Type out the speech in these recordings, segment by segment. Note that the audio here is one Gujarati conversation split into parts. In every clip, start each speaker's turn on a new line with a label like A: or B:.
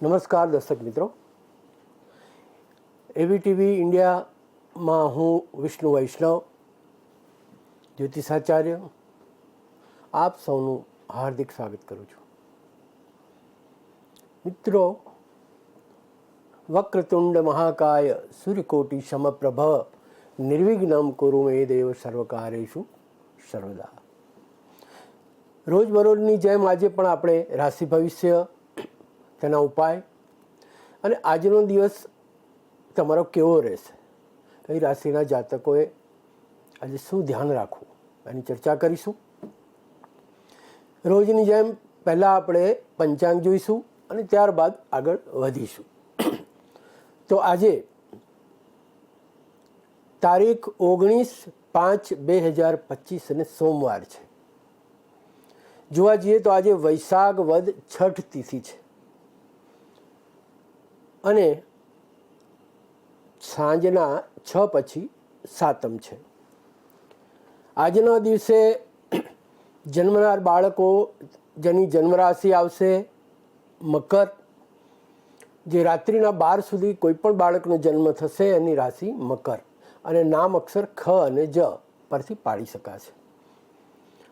A: નમસ્કાર દર્શક મિત્રો, એવીટીવી ઇન્ડિયામાં હું વિષ્ણુ વૈષ્ણવ જ્યોતિષાચાર્ય આપ સૌનું હાર્દિક સ્વાગત કરું છું. મિત્રો, વક્રતુંડ મહાકાય સૂર્યકોટિ સમપ્રભ નિર્વિઘ્નમ કુરુ મે દેવ સર્વકાર્યેષુ સર્વદા. રોજબરોજની જેમ આજે પણ આપણે રાશિ ભવિષ્ય, તેના ઉપાય અને આજનો દિવસ તમારો કેવો રહેશે, કઈ રાશિના જાતકોએ આજે શું ધ્યાન રાખવું એની ચર્ચા કરીશું. રોજની જેમ પહેલાં આપણે પંચાંગ જોઈશું અને ત્યારબાદ આગળ વધીશું. તો આજે તારીખ 19/5/2025 અને સોમવાર છે. જોવા જઈએ તો આજે વૈશાખ વદ છઠ તિથિ છે અને સાંજના 6 પછી સાતમ છે. આજના દિવસે જન્મનાર બાળકો જેની જન્મરાશિ આવશે મકર, જે રાત્રિના 12 સુધી કોઈ પણ બાળકનો જન્મ થશે એની રાશિ મકર અને નામ અક્ષર ખ અને જ પરથી પાડી શકાશે.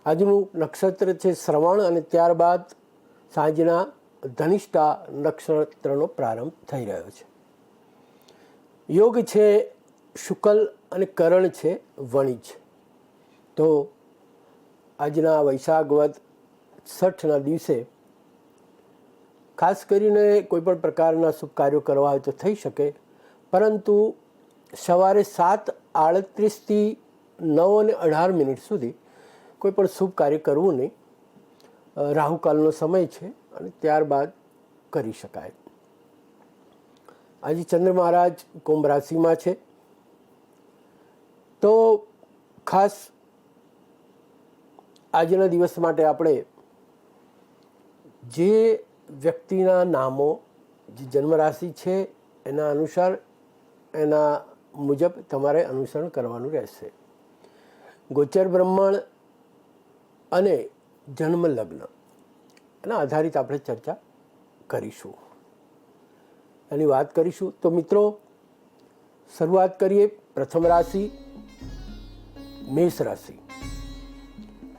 A: આજનું નક્ષત્ર છે શ્રવણ અને ત્યારબાદ સાંજના ધનિષ્ઠા નક્ષત્રનો પ્રારંભ થઈ રહ્યો છે. યોગ છે શુકલ અને કરણ છે વણિજ. તો આજના વૈશાખ વદ છઠના દિવસે ખાસ કરીને કોઈ પણ પ્રકારના શુભ કાર્યો કરવા હોય તો થઈ શકે, પરંતુ સવારે 7:38થી 9:18 સુધી કોઈ પણ શુભ કાર્ય કરવું નહીં. રાહુકાલનો સમય છે અને ત્યારબાદ કરી શકાય. આજે ચંદ્ર મહારાજ કુંભ રાશિમાં છે. તો ખાસ આજના દિવસ માટે આપણે જે વ્યક્તિના નામો, જે જન્મરાશિ છે એના અનુસાર, એના મુજબ તમારે અનુસરણ કરવાનું રહેશે. ગોચર બ્રહ્મણ અને જન્મ લગ્ન એના આધારિત આપણે ચર્ચા કરીશું, એની વાત કરીશું. તો મિત્રો, શરૂઆત કરીએ. પ્રથમ રાશિ મેષ રાશિ.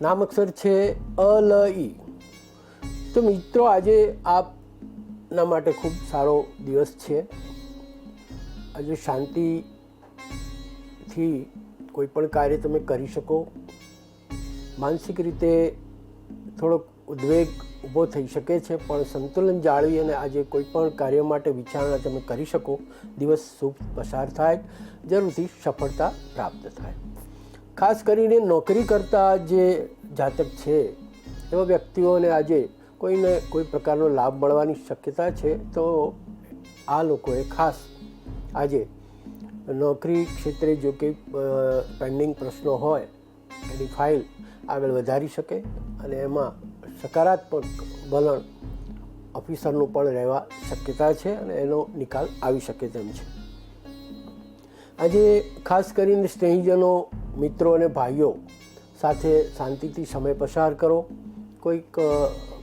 A: નામ અક્ષર છે અ લ ઈ. તો મિત્રો, આજે આપના માટે ખૂબ સારો દિવસ છે. આજે શાંતિથી કોઈ પણ કાર્ય તમે કરી શકો. માનસિક રીતે થોડોક ઉદ્વેગ ઊભો થઈ શકે છે, પણ સંતુલન જાળવી અને આજે કોઈ પણ કાર્ય માટે વિચારણા તમે કરી શકો. દિવસ શુભ પસાર થાય, જરૂરથી સફળતા પ્રાપ્ત થાય. ખાસ કરીને નોકરી કરતા જે જાતક છે એવા વ્યક્તિઓને આજે કોઈને કોઈ પ્રકારનો લાભ મળવાની શક્યતા છે. તો આ લોકોએ ખાસ આજે નોકરી ક્ષેત્રે જો કે પેન્ડિંગ પ્રશ્નો હોય એની ફાઇલ આગળ વધારી શકે અને એમાં સકારાત્મક વલણ ઓફિસરનું પણ રહેવા શક્યતા છે અને એનો નિકાલ આવી શકે તેમ છે. આજે ખાસ કરીને સ્નેહીજનો, મિત્રો અને ભાઈઓ સાથે શાંતિથી સમય પસાર કરો. કોઈ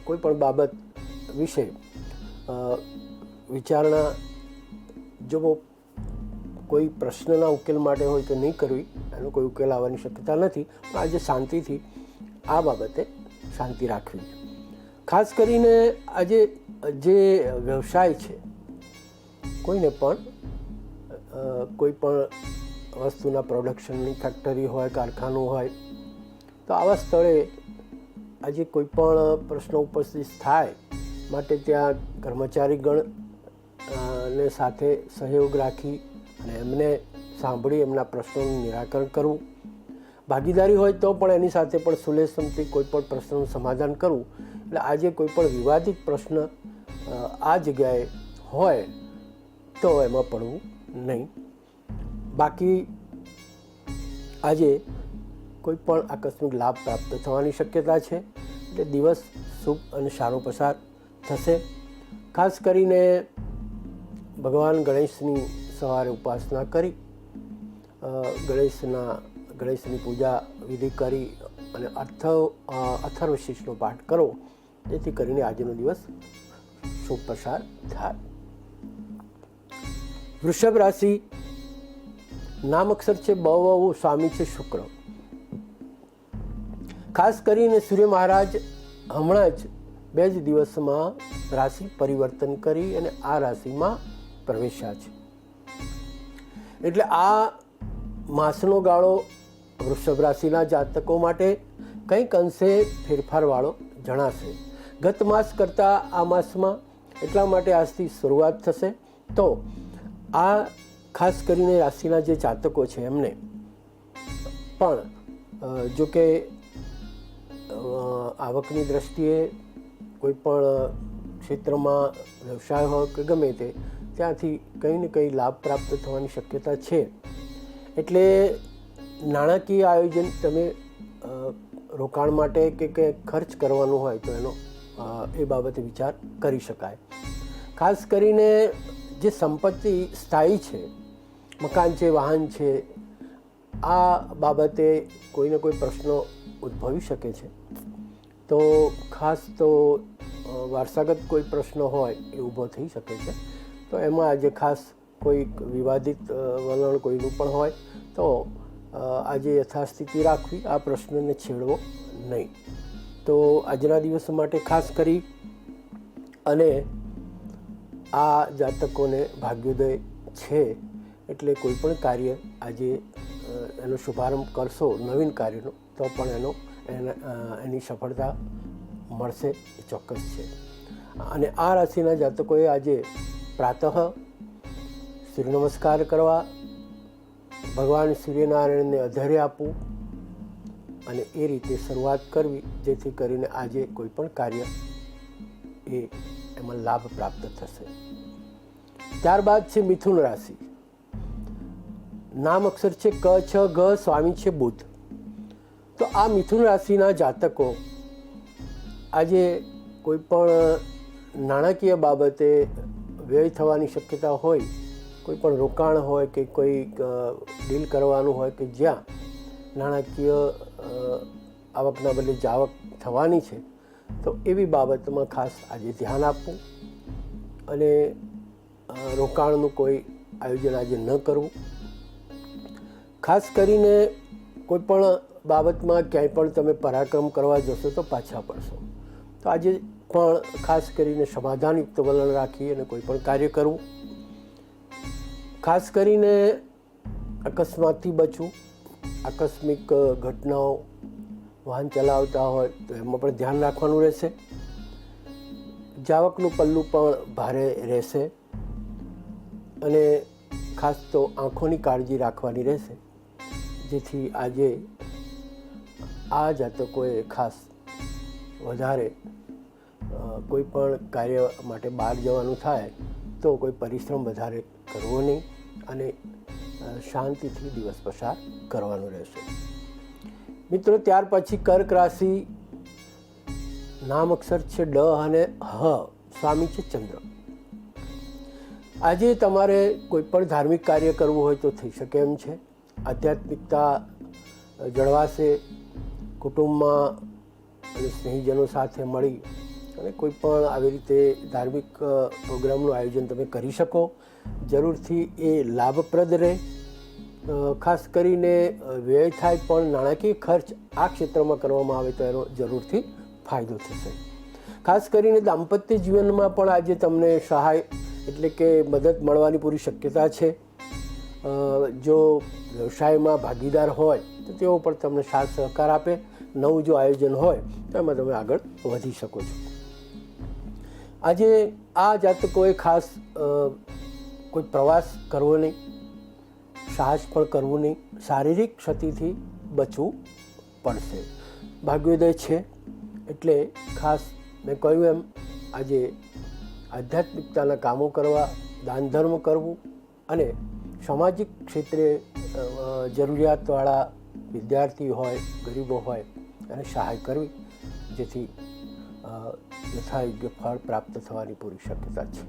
A: પણ બાબત વિશે વિચારણા, જો કોઈ પ્રશ્નના ઉકેલ માટે હોય તો નહીં કરવી, એનો કોઈ ઉકેલ આવવાની શક્યતા નથી. પણ આજે શાંતિથી આ બાબતે શાંતિ રાખવી. ખાસ કરીને આજે જે વ્યવસાય છે, કોઈને પણ કોઈ પણ વસ્તુના પ્રોડક્શનની ફેક્ટરી હોય, કારખાનું હોય, તો આવા સ્થળે આજે કોઈ પણ પ્રશ્નો ઉપસ્થિત થાય માટે ત્યાં કર્મચારીગણ ને સાથે સહયોગ રાખી અને એમને સાંભળી એમના પ્રશ્નોનું નિરાકરણ કરવું. ભાગીદારી હોય તો પણ એની સાથે પણ સુલેહસમથી કોઈ પણ પ્રશ્નનું સમાધાન કરવું. એટલે આજે કોઈ પણ વિવાદિત પ્રશ્ન આ જગ્યાએ હોય તો એમાં પડવું નહીં. બાકી આજે કોઈ પણ આકસ્મિક લાભ પ્રાપ્ત થવાની શક્યતા છે. એટલે દિવસ શુભ અને સારો પસાર થશે. ખાસ કરીને ભગવાન ગણેશની સવારે ઉપાસના કરી, ગણેશની પૂજા વિધિ કરી અને અથર્વશીર્ષનો પાઠ કરો, જેથી કરીને આજનો દિવસ શુભ પસાર થાય. વૃષભ રાશિ, નામ અક્ષર છે બ વ ઉ, સ્વામી છે શુક્ર. ખાસ કરીને સૂર્ય મહારાજ હમણાં જ 2 જ દિવસમાં રાશિ પરિવર્તન કરી અને આ રાશિમાં પ્રવેશ્યા છે. એટલે આ માસનો ગાળો વૃષભ રાશિના જાતકો માટે કંઈક અંશે ફેરફારવાળો જણાશે. ગત માસ કરતાં આ માસમાં એટલા માટે આજથી શરૂઆત થશે. તો આ ખાસ કરીને રાશિના જે જાતકો છે એમને પણ જો કે આવકની દ્રષ્ટિએ કોઈ પણ ક્ષેત્રમાં વ્યવસાય હોય કે ગમે તે, ત્યાંથી કંઈ ને કંઈ લાભ પ્રાપ્ત થવાની શક્યતા છે. એટલે નાણાકીય આયોજન તમે રોકાણ માટે કે ખર્ચ કરવાનું હોય તો એનો એ બાબતે વિચાર કરી શકાય. ખાસ કરીને જે સંપત્તિ સ્થાયી છે, મકાન છે, વાહન છે, આ બાબતે કોઈને કોઈ પ્રશ્નો ઉદ્ભવી શકે છે. તો ખાસ તો વારસાગત કોઈ પ્રશ્ન હોય એ ઊભો થઈ શકે છે. તો એમાં આજે ખાસ કોઈ વિવાદિત વલણ કોઈનું પણ હોય તો આજે યથાસ્થિતિ રાખવી, આ પ્રશ્નને છેડવો નહીં. તો આજના દિવસો માટે ખાસ કરી અને આ જાતકોને ભાગ્યોદય છે. એટલે કોઈ પણ કાર્ય આજે એનો શુભારંભ કરશો નવીન કાર્યનો તો પણ એની સફળતા મળશે એ ચોક્કસ છે. અને આ રાશિના જાતકોએ આજે પ્રાતઃ સૂર્ય નમસ્કાર કરવા, ભગવાન સૂર્યનારાયણને અધર્ય આપવું અને એ રીતે શરૂઆત કરવી, જેથી કરીને આજે કોઈ પણ કાર્ય એમાં લાભ પ્રાપ્ત થશે. ત્યારબાદ છે મિથુન રાશિ. નામ અક્ષર છે ક છ ગ, સ્વામી છે બુધ. તો આ મિથુન રાશિના જાતકો આજે કોઈ પણ નાણાકીય બાબતે વ્યય થવાની શક્યતા હોય, કોઈ પણ રોકાણ હોય કે કોઈ ડીલ કરવાનું હોય કે જ્યાં નાણાકીય આવકના બદલે જાવક થવાની છે, તો એવી બાબતમાં ખાસ આજે ધ્યાન આપવું અને રોકાણનું કોઈ આયોજન આજે ન કરવું. ખાસ કરીને કોઈ પણ બાબતમાં ક્યાંય પણ તમે પરાક્રમ કરવા જશો તો પાછા પડશો. તો આજે પણ ખાસ કરીને સમાધાનયુક્ત વલણ રાખી અને કોઈ પણ કાર્ય કરવું. ખાસ કરીને અકસ્માતથી બચવું. આકસ્મિક ઘટનાઓ, વાહન ચલાવતા હોય તો એમાં પણ ધ્યાન રાખવાનું રહેશે. જાવકનું પલ્લું પણ ભારે રહેશે અને ખાસ તો આંખોની કાળજી રાખવાની રહેશે, જેથી આજે આ જાતકોએ ખાસ વધારે કોઈ પણ કાર્ય માટે બહાર જવાનું થાય તો કોઈ પરિશ્રમ વધારે કરવો નહીં અને શાંતિથી દિવસ પસાર કરવાનો રહેશે. મિત્રો, ત્યાર પછી કર્ક રાશિ. નામ અક્ષર છે ડ અને હ, સ્વામી છે ચંદ્ર. આજે તમારે કોઈ પણ ધાર્મિક કાર્ય કરવું હોય તો થઈ શકે એમ છે. આધ્યાત્મિકતા જળવાશે. કુટુંબમાં અને સ્નેહીજનો સાથે મળી અને કોઈ પણ આવી રીતે ધાર્મિક પ્રોગ્રામનું આયોજન તમે કરી શકો. જરૂરથી એ લાભપ્રદ રહે. ખાસ કરીને વ્યય થાય પણ નાણાકીય ખર્ચ આ ક્ષેત્રમાં કરવામાં આવે તો એનો જરૂરથી ફાયદો થશે. ખાસ કરીને દાંપત્ય જીવનમાં પણ આજે તમને સહાય એટલે કે મદદ મળવાની પૂરી શક્યતા છે. જો વ્યવસાયમાં ભાગીદાર હોય તો તેઓ પણ તમને સાથ સહકાર આપે. નવું જો આયોજન હોય તો એમાં તમે આગળ વધી શકો છો. આજે આ જાતકોએ ખાસ કોઈ પ્રવાસ કરવો નહીં, સાહસ પણ કરવું નહીં. શારીરિક ક્ષતિથી બચવું પડશે. ભાગ્યોદય છે એટલે ખાસ મેં કહ્યું એમ આજે આધ્યાત્મિકતાના કામો કરવા, દાન ધર્મ કરવું અને સામાજિક ક્ષેત્રે જરૂરિયાતવાળા વિદ્યાર્થી હોય, ગરીબો હોય એને સહાય કરવી, જેથી યથાયોગ્ય ફળ પ્રાપ્ત થવાની પૂરી શક્યતા છે.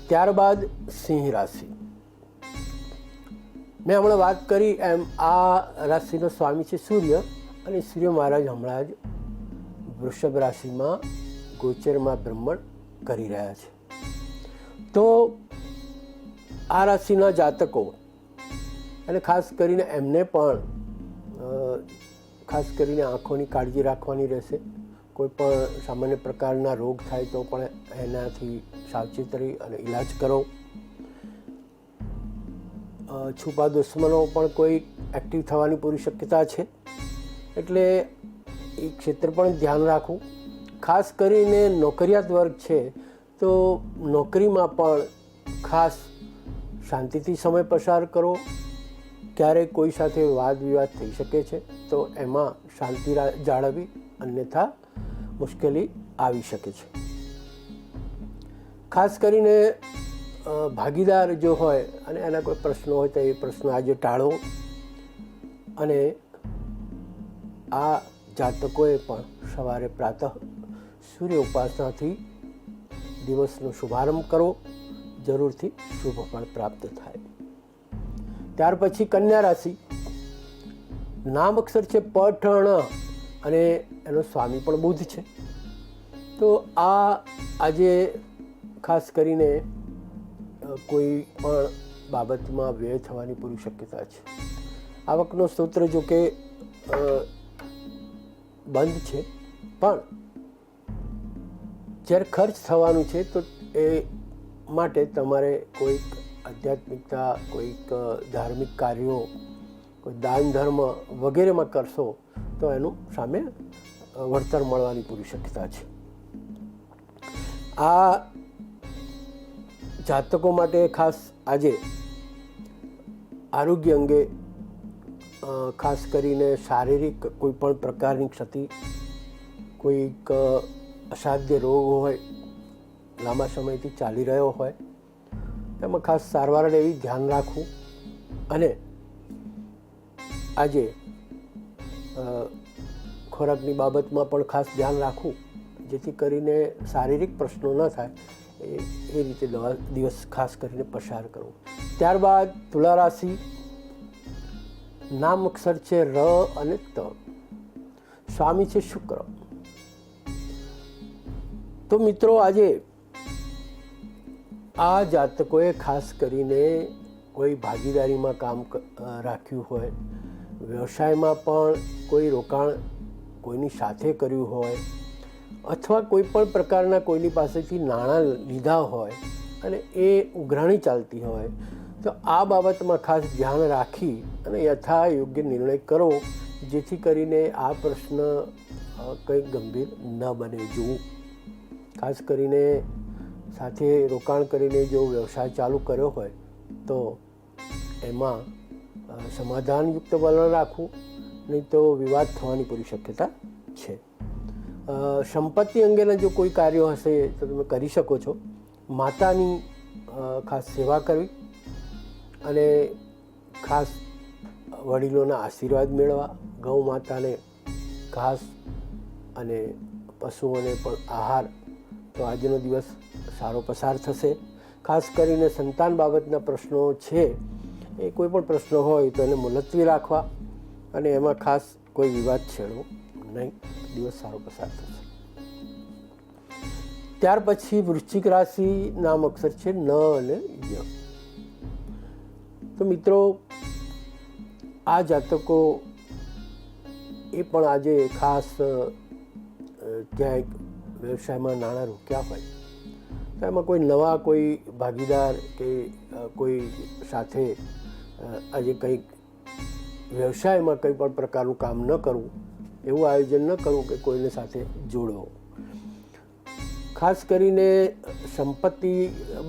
A: ત્યારબાદ સિંહ રાશિ. મેં હમણાં વાત કરી એમ આ રાશિનો સ્વામી છે સૂર્ય અને સૂર્ય મહારાજ હમણાં જ વૃષભ રાશિમાં ગોચરમાં ભ્રમણ કરી રહ્યા છે. તો આ રાશિના જાતકો અને ખાસ કરીને એમને પણ ખાસ કરીને આંખોની કાળજી રાખવાની રહેશે. કોઈ પણ સામાન્ય પ્રકારના રોગ થાય તો પણ એનાથી સાવચેત રહી અને ઈલાજ કરો. છુપા દુશ્મનો પણ કોઈ એક્ટિવ થવાની પૂરી શક્યતા છે, એટલે એ ક્ષેત્ર પણ ધ્યાન રાખવું. ખાસ કરીને નોકરિયાત વર્ગ છે તો નોકરીમાં પણ ખાસ શાંતિથી સમય પસાર કરો. ક્યારેક કોઈ સાથે વાદ વિવાદ થઈ શકે છે તો એમાં શાંતિ જાળવવી, અન્યથા મુશ્કેલી આવી શકે છે. ખાસ કરીને ભાગીદાર જો હોય અને એના કોઈ પ્રશ્નો હોય તો એ પ્રશ્નો આજે ટાળો. અને આ જાતકોએ પણ સવારે પ્રાતઃ સૂર્ય ઉપાસનાથી દિવસનો શુભારંભ કરો. જરૂરથી શુભ ફળ પ્રાપ્ત થાય. ત્યાર પછી કન્યા રાશિ. નામ અક્ષર છે પઠણ અને એનો સ્વામી પણ બુધ છે. તો આજે ખાસ કરીને કોઈ પણ બાબતમાં વ્યય થવાની પૂરી શક્યતા છે. આવકનો સ્ત્રોત જો કે બંધ છે, પણ જ્યારે ખર્ચ થવાનું છે તો એ માટે તમારે કોઈક આધ્યાત્મિકતા, કોઈક ધાર્મિક કાર્યો, કોઈ દાન ધર્મ વગેરેમાં કરશો તો એનું સામે વળતર મળવાની પૂરી શક્યતા છે. આ જાતકો માટે ખાસ આજે આરોગ્ય અંગે ખાસ કરીને શારીરિક કોઈ પણ પ્રકારની ક્ષતિ, કોઈક અસાધ્ય રોગ હોય, લાંબા સમયથી ચાલી રહ્યો હોય, એમાં ખાસ સારવાર લેવી, ધ્યાન રાખવું. અને આજે ખોરાકની બાબતમાં પણ ખાસ ધ્યાન રાખવું, જેથી કરીને શારીરિક પ્રશ્નો ન થાય એ રીતે દિવસ ખાસ કરીને પસાર કરવો. ત્યારબાદ તુલા રાશિ. નામ અક્ષર છે ર અને ત. સ્વામી છે શુક્ર. તો મિત્રો આજે આ જાતકોએ ખાસ કરીને કોઈ ભાગીદારીમાં કામ રાખ્યું હોય, વ્યવસાયમાં પણ કોઈ રોકાણ કોઈની સાથે કર્યું હોય, અથવા કોઈ પણ પ્રકારના કોઈની પાસેથી નાણાં લીધા હોય અને એ ઉઘરાણી ચાલતી હોય, તો આ બાબતમાં ખાસ ધ્યાન રાખી અને યથા યોગ્ય નિર્ણય કરો, જેથી કરીને આ પ્રશ્ન કંઈ ગંભીર ન બને જોવું. ખાસ કરીને સાથે રોકાણ કરીને જો વ્યવસાય ચાલુ કર્યો હોય તો એમાં સમાધાનયુક્ત વલણ રાખવું, નહીં તો વિવાદ થવાની પૂરી શક્યતા છે. સંપત્તિ અંગેના જો કોઈ કાર્યો હશે તો તમે કરી શકો છો. માતાની ખાસ સેવા કરવી અને ખાસ વડીલોના આશીર્વાદ મેળવવા. ગૌ માતાને ઘાસ અને પશુઓને પણ આહાર. તો આજનો દિવસ સારો પસાર થશે. ખાસ કરીને સંતાન બાબતના પ્રશ્નો છે, એ કોઈ પણ પ્રશ્નો હોય તો એને મુલતવી રાખવા અને એમાં ખાસ કોઈ વિવાદ છેડવો નહીં. દિવસ સારો પસાર થશે. ત્યાર પછી વૃશ્ચિક રાશિ. નામ અક્ષર છે ન અને ય. તો મિત્રો આ જાતકો એ પણ આજે ખાસ ક્યાંક વ્યવસાયમાં નાણાં રોક્યા હોય તો એમાં કોઈ નવા કોઈ ભાગીદાર કે કોઈ સાથે આજે કંઈક વ્યવસાયમાં કંઈ પણ પ્રકારનું કામ ન કરવું, એવું આયોજન ન કરવું કે કોઈને સાથે જોડવો. ખાસ કરીને સંપત્તિ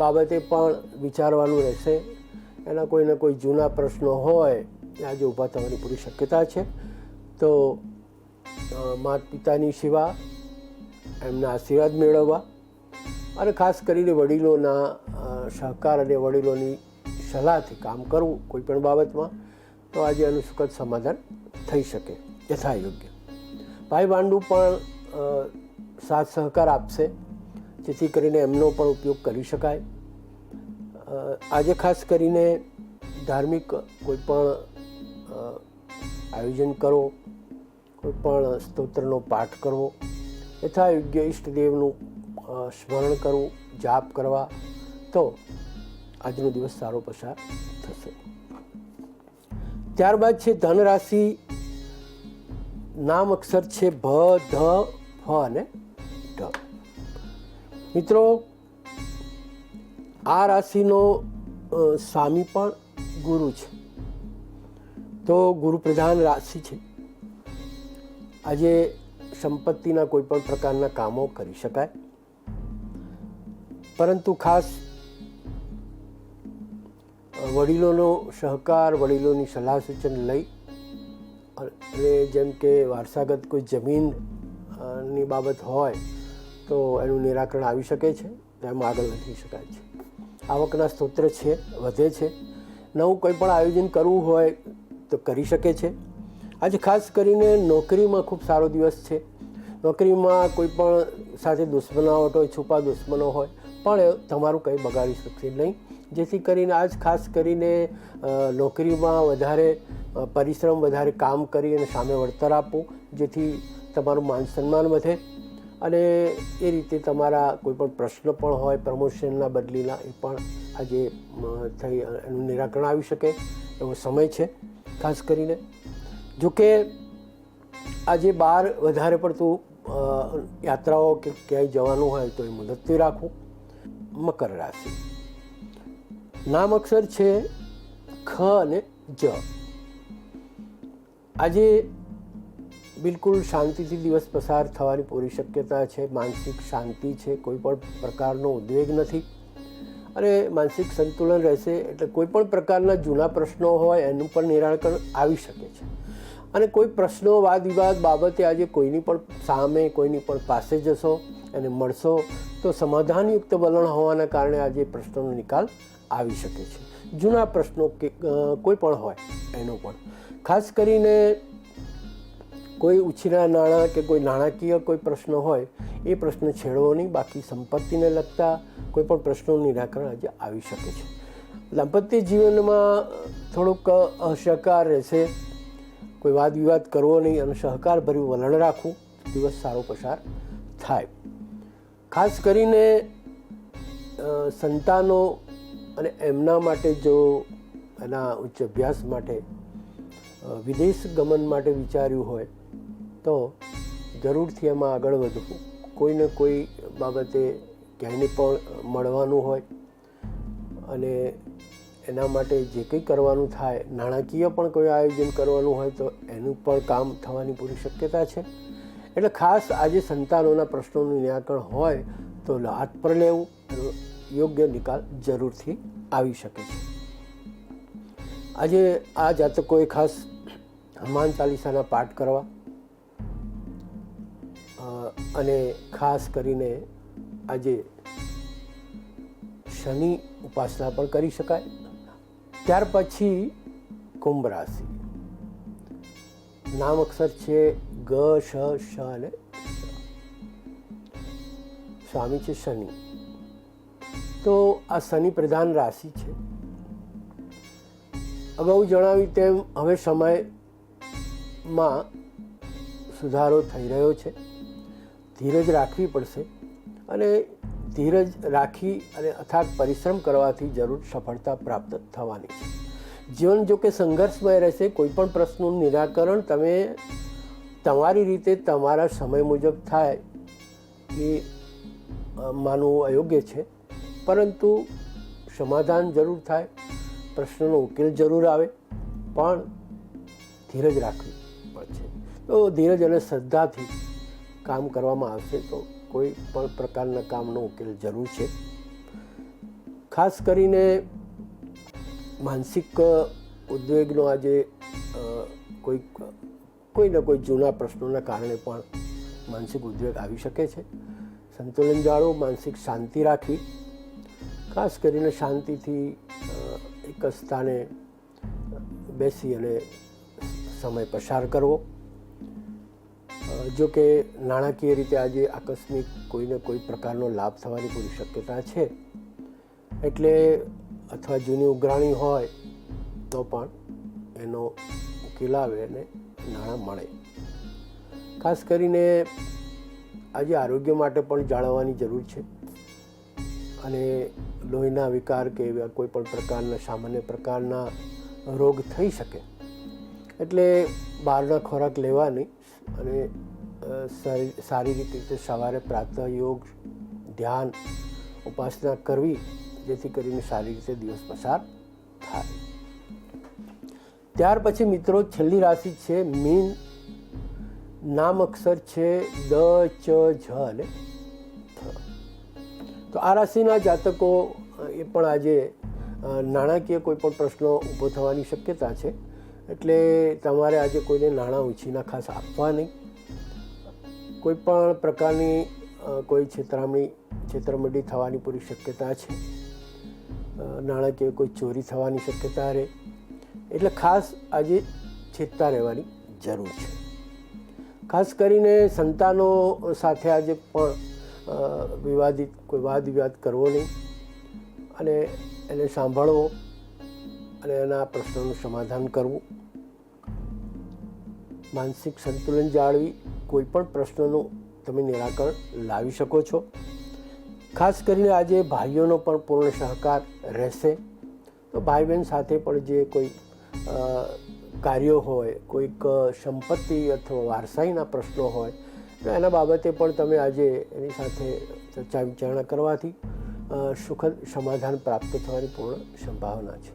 A: બાબતે પણ વિચારવાનું રહેશે. એના કોઈને કોઈ જૂના પ્રશ્નો હોય એ આજે ઊભા થવાની પૂરી શક્યતા છે. તો માતા પિતાની સેવા, એમના આશીર્વાદ મેળવવા અને ખાસ કરીને વડીલોના સહકાર અને વડીલોની સલાહથી કામ કરવું કોઈ પણ બાબતમાં, તો આજે આનું સુખદ સમાધાન થઈ શકે યથાયોગ્ય. ભાઈ ભાંડુ પણ સાથ સહકાર આપશે, જેથી કરીને એમનો પણ ઉપયોગ કરી શકાય. આજે ખાસ કરીને ધાર્મિક કોઈ પણ આયોજન કરો, કોઈ પણ સ્તોત્રનો પાઠ કરવો, યથા યોગ્ય ઈષ્ટદેવનું સ્મરણ કરવું, જાપ કરવા, તો આજનો દિવસ સારો પસાર થશે. ત્યારબાદ છે ધન રાશિ. નામ અક્ષર છે ભ, ધ, ફ અને ઢ. મિત્રો, આ રાશિનો સ્વામી પણ ગુરુ છે, તો ગુરુ પ્રધાન રાશિ છે. આજે સંપત્તિના કોઈ પણ પ્રકારના કામો કરી શકાય, પરંતુ ખાસ વડીલોનો સહકાર, વડીલોની સલાહ સૂચન લઈ અને જેમ કે વારસાગત કોઈ જમીનની બાબત હોય તો એનું નિરાકરણ આવી શકે છે, તેમાં આગળ વધી શકાય છે. આવકના સ્ત્રોત છે, વધે છે. નવું કોઈ પણ આયોજન કરવું હોય તો કરી શકે છે. આજે ખાસ કરીને નોકરીમાં ખૂબ સારો દિવસ છે. નોકરીમાં કોઈ પણ સાથે દુશ્મનાવટ હોય, છુપા દુશ્મનો હોય, પણ તમારું કંઈ બગાડી શકશે નહીં. જેથી કરીને આજ ખાસ કરીને નોકરીમાં વધારે પરિશ્રમ, વધારે કામ કરી અને સામે વળતર આપો, જેથી તમારું માન સન્માન વધે અને એ રીતે તમારા કોઈ પણ પ્રશ્ન પણ હોય પ્રમોશનના, બદલીના, એ પણ આજે થઈ એનું નિરાકરણ આવી શકે એવો સમય છે ખાસ કરીને. જોકે આજે બહાર વધારે પડતું યાત્રાઓ કે ક્યાંય જવાનું હોય તો એ મુદતથી રાખવું. મકર રાશિ. નામ અક્ષર છે ખ અને જ. આજે બિલકુલ શાંતિથી દિવસ પસાર થવાની પૂરી શક્યતા છે. માનસિક શાંતિ છે, કોઈ પણ પ્રકારનો ઉદ્વેગ નથી અને માનસિક સંતુલન રહેશે. એટલે કોઈ પણ પ્રકારના જૂના પ્રશ્નો હોય એનું પણ નિરાકરણ આવી શકે છે. અને કોઈ પ્રશ્નો, વાદ વિવાદ બાબતે આજે કોઈની પણ સામે, કોઈની પણ પાસે જશો અને મળશો તો સમાધાનયુક્ત વલણ હોવાના કારણે આજે પ્રશ્નોનો નિકાલ આવી શકે છે. જૂના પ્રશ્નો કે કોઈ પણ હોય એનો પણ ખાસ કરીને કોઈ ઉછીના નાણાં કે કોઈ નાણાકીય કોઈ પ્રશ્ન હોય એ પ્રશ્ન છેડવો નહીં. બાકી સંપત્તિને લગતા કોઈ પણ પ્રશ્નોનું નિરાકરણ આજે આવી શકે છે. દાંપત્ય જીવનમાં થોડુંક અસહકાર રહેશે. કોઈ વાદ વિવાદ કરવો નહીં અને સહકારભર્યું વલણ રાખવું, દિવસ સારો પસાર થાય. ખાસ કરીને સંતાનો અને એમના માટે જો એના ઉચ્ચ અભ્યાસ માટે વિદેશ ગમન માટે વિચાર્યું હોય તો જરૂરથી એમાં આગળ વધવું. કોઈને કોઈ બાબતે ક્યાંયને પણ મળવાનું હોય અને એના માટે જે કંઈ કરવાનું થાય, નાણાકીય પણ કોઈ આયોજન કરવાનું હોય તો એનું પણ કામ થવાની પૂરી શક્યતા છે. એટલે ખાસ આજે સંતાનોના પ્રશ્નોનું નિરાકરણ હોય તો હાથ પર લેવું, યોગ્ય નિકાલ જરૂરથી આવી શકે છે. આજે આ જાતકોએ ખાસ હનુમાન ચાલીસાના પાઠ કરવા અને ખાસ કરીને આજે શનિ ઉપાસના પણ કરી શકાય. ત્યાર પછી કુંભ રાશિ. નામ અક્ષર છે ગ, શ, શ અને સ્વામી છે શનિ. તો આ શનિ પ્રધાન રાશિ છે. અગાઉ જણાવ્યું તેમ હવે સમયમાં સુધારો થઈ રહ્યો છે. ધીરજ રાખવી પડશે અને ધીરજ રાખી અને અથાગ પરિશ્રમ કરવાથી જરૂર સફળતા પ્રાપ્ત થવાની છે. જીવન જો કે સંઘર્ષમય રહેશે. કોઈ પણ પ્રશ્નોનું નિરાકરણ તમે તમારી રીતે તમારા સમય મુજબ થાય એ માનવું અયોગ્ય છે, પરંતુ સમાધાન જરૂર થાય, પ્રશ્નનો ઉકેલ જરૂર આવે, પણ ધીરજ રાખવી પડશે. તો ધીરજ અને શ્રદ્ધાથી કામ કરવામાં આવશે તો કોઈ પણ પ્રકારના કામનો ઉકેલ જરૂર છે. ખાસ કરીને માનસિક ઉદ્વેગનો આજે કોઈને કોઈ જૂના પ્રશ્નોના કારણે પણ માનસિક ઉદ્વેગ આવી શકે છે. સંતુલન જાળવો, માનસિક શાંતિ રાખવી, ખાસ કરીને શાંતિથી એક સ્થાને બેસી અને સમય પસાર કરવો. જો કે નાણાકીય રીતે આજે આકસ્મિક કોઈને કોઈ પ્રકારનો લાભ થવાની પૂરી શક્યતા છે. એટલે અથવા જૂની ઉઘરાણી હોય તો પણ એનો ઉકેલ આવે અને નાણાં મળે. ખાસ કરીને આજે આરોગ્ય માટે પણ જાળવવાની જરૂર છે. અને લોહીના વિકાર કે એવા કોઈ પણ પ્રકારના સામાન્ય પ્રકારના રોગ થઈ શકે એટલે બહારના ખોરાક લેવા નહીં અને શારીરિક રીતે સવારે પ્રાતઃ યોગ, ધ્યાન, ઉપાસના કરવી, જેથી કરીને સારી રીતે દિવસ પસાર થાય. ત્યાર પછી મિત્રો છેલ્લી રાશિ છે મીન. નામ અક્ષર છે દ, ચ, ઝ અને થ. તો આ રાશિના જાતકો એ પણ આજે નાણાકીય કોઈ પણ પ્રશ્નો ઊભો થવાની શક્યતા છે. એટલે તમારે આજે કોઈને નાણાં ઉછીના ખાસ આપવા નહીં. કોઈ પણ પ્રકારની કોઈ છેતરમંડી થવાની પૂરી શક્યતા છે. નાણાકીય કોઈ ચોરી થવાની શક્યતા રહે, એટલે ખાસ આજે ચેતતા રહેવાની જરૂર છે. ખાસ કરીને સંતાનો સાથે આજે પણ કોઈ વાદ વિવાદ કરવો નહીં અને એને સાંભળવો અને એના પ્રશ્નોનું સમાધાન કરવું. માનસિક સંતુલન જાળવી કોઈ પણ પ્રશ્નનું તમે નિરાકરણ લાવી શકો છો. ખાસ કરીને આજે ભાઈઓનો પણ પૂર્ણ સહકાર રહેશે. તો ભાઈ બહેન સાથે પણ જે કોઈ કાર્યો હોય, કોઈક સંપત્તિ અથવા વારસાઈના પ્રશ્નો હોય તો એના બાબતે પણ તમે આજે એની સાથે ચર્ચા વિચારણા કરવાથી સુખદ સમાધાન પ્રાપ્ત થવાની પૂર્ણ સંભાવના છે.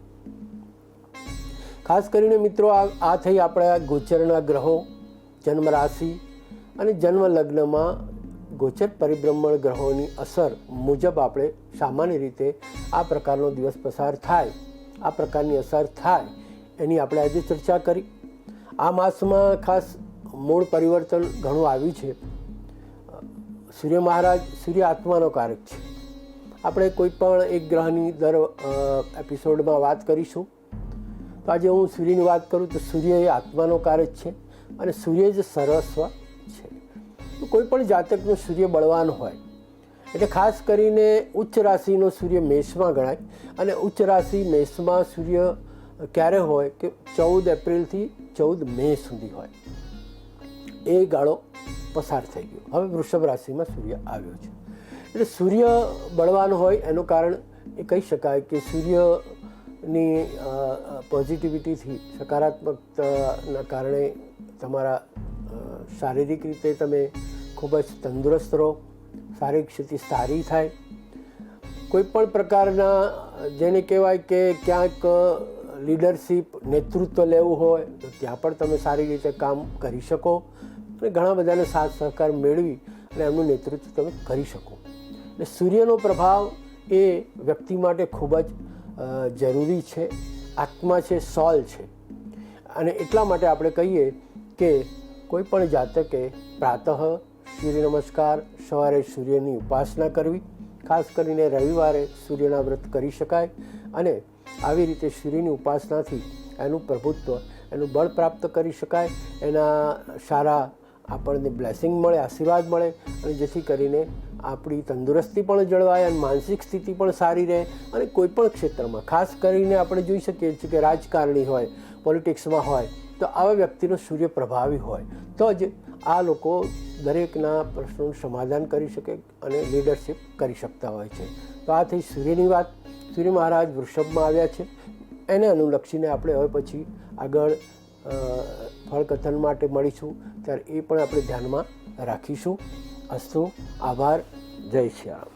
A: ખાસ કરીને મિત્રો આ થઈ આપણા ગોચરના ગ્રહો, જન્મ રાશિ અને જન્મ લગ્નમાં ગોચર પરિભ્રમણ ગ્રહોની અસર મુજબ આપણે સામાન્ય રીતે આ પ્રકારનો દિવસ પસાર થાય, આ પ્રકારની અસર થાય એની આપણે આજે ચર્ચા કરી. આ માસમાં ખાસ મૂળ પરિવર્તન ઘણું આવ્યું છે. સૂર્ય મહારાજ, સૂર્ય આત્માનો કારક છે. આપણે કોઈ પણ એક ગ્રહની દર એપિસોડમાં વાત કરીશું. તો આજે હું સૂર્યની વાત કરું તો સૂર્ય એ આત્માનો કારક છે અને સૂર્ય જ સર્વસ્વ છે. તો કોઈ પણ જાતકનું સૂર્ય બળવાન હોય એટલે ખાસ કરીને ઉચ્ચ રાશિનો સૂર્ય મેષમાં ગણાય. અને ઉચ્ચ રાશિ મેષમાં સૂર્ય ક્યારે હોય કે 14 એપ્રિલથી 14 મે સુધી હોય. એ ગાળો પસાર થઈ ગયો. હવે વૃષભ રાશિમાં સૂર્ય આવ્યો છે. એટલે સૂર્ય બળવાન હોય એનું કારણ એ કહી શકાય કે સૂર્યની પોઝિટિવિટીથી, સકારાત્મકતાના કારણે તમારા શારીરિક રીતે તમે ખૂબ જ તંદુરસ્ત રહો, શારીરિક સ્થિતિ સારી થાય. કોઈ પણ પ્રકારના જેને કહેવાય કે ક્યાંક લીડરશિપ, નેતૃત્વ લેવું હોય તો ત્યાં પણ તમે સારી રીતે કામ કરી શકો અને ઘણા બધાને સાથ સહકાર મેળવી અને એમનું નેતૃત્વ તમે કરી શકો. એટલે સૂર્યનો પ્રભાવ એ વ્યક્તિ માટે ખૂબ જ જરૂરી છે. આત્મા છે, સોલ છે. અને એટલા માટે આપણે કહીએ કે કોઈ પણ જાતકે પ્રાતઃ સૂર્ય નમસ્કાર, સવારે સૂર્યની ઉપાસના કરવી. ખાસ કરીને રવિવારે સૂર્યના વ્રત કરી શકાય અને આવી રીતે સૂર્યની ઉપાસનાથી એનું પ્રભુત્વ, એનું બળ પ્રાપ્ત કરી શકાય. એના સારા આપણને બ્લેસિંગ મળે, આશીર્વાદ મળે અને જેથી કરીને આપણી તંદુરસ્તી પણ જળવાય અને માનસિક સ્થિતિ પણ સારી રહે. અને કોઈ પણ ક્ષેત્રમાં ખાસ કરીને આપણે જોઈ શકીએ છીએ કે રાજકારણી હોય, પોલિટિક્સમાં હોય તો આવા વ્યક્તિનો સૂર્ય પ્રભાવી હોય તો જ આ લોકો દરેકના પ્રશ્નોનું સમાધાન કરી શકે અને લીડરશિપ કરી શકતા હોય છે. તો આ થઈ સૂર્યની વાત. સૂર્ય મહારાજ વૃષભમાં આવ્યા છે. એને અનુલક્ષીને આપણે હવે પછી આગળ ફળકથન માટે મળીશું ત્યારે એ પણ આપણે ધ્યાનમાં રાખીશું. અસ્તુ. આભાર. જય શ્રી રામ.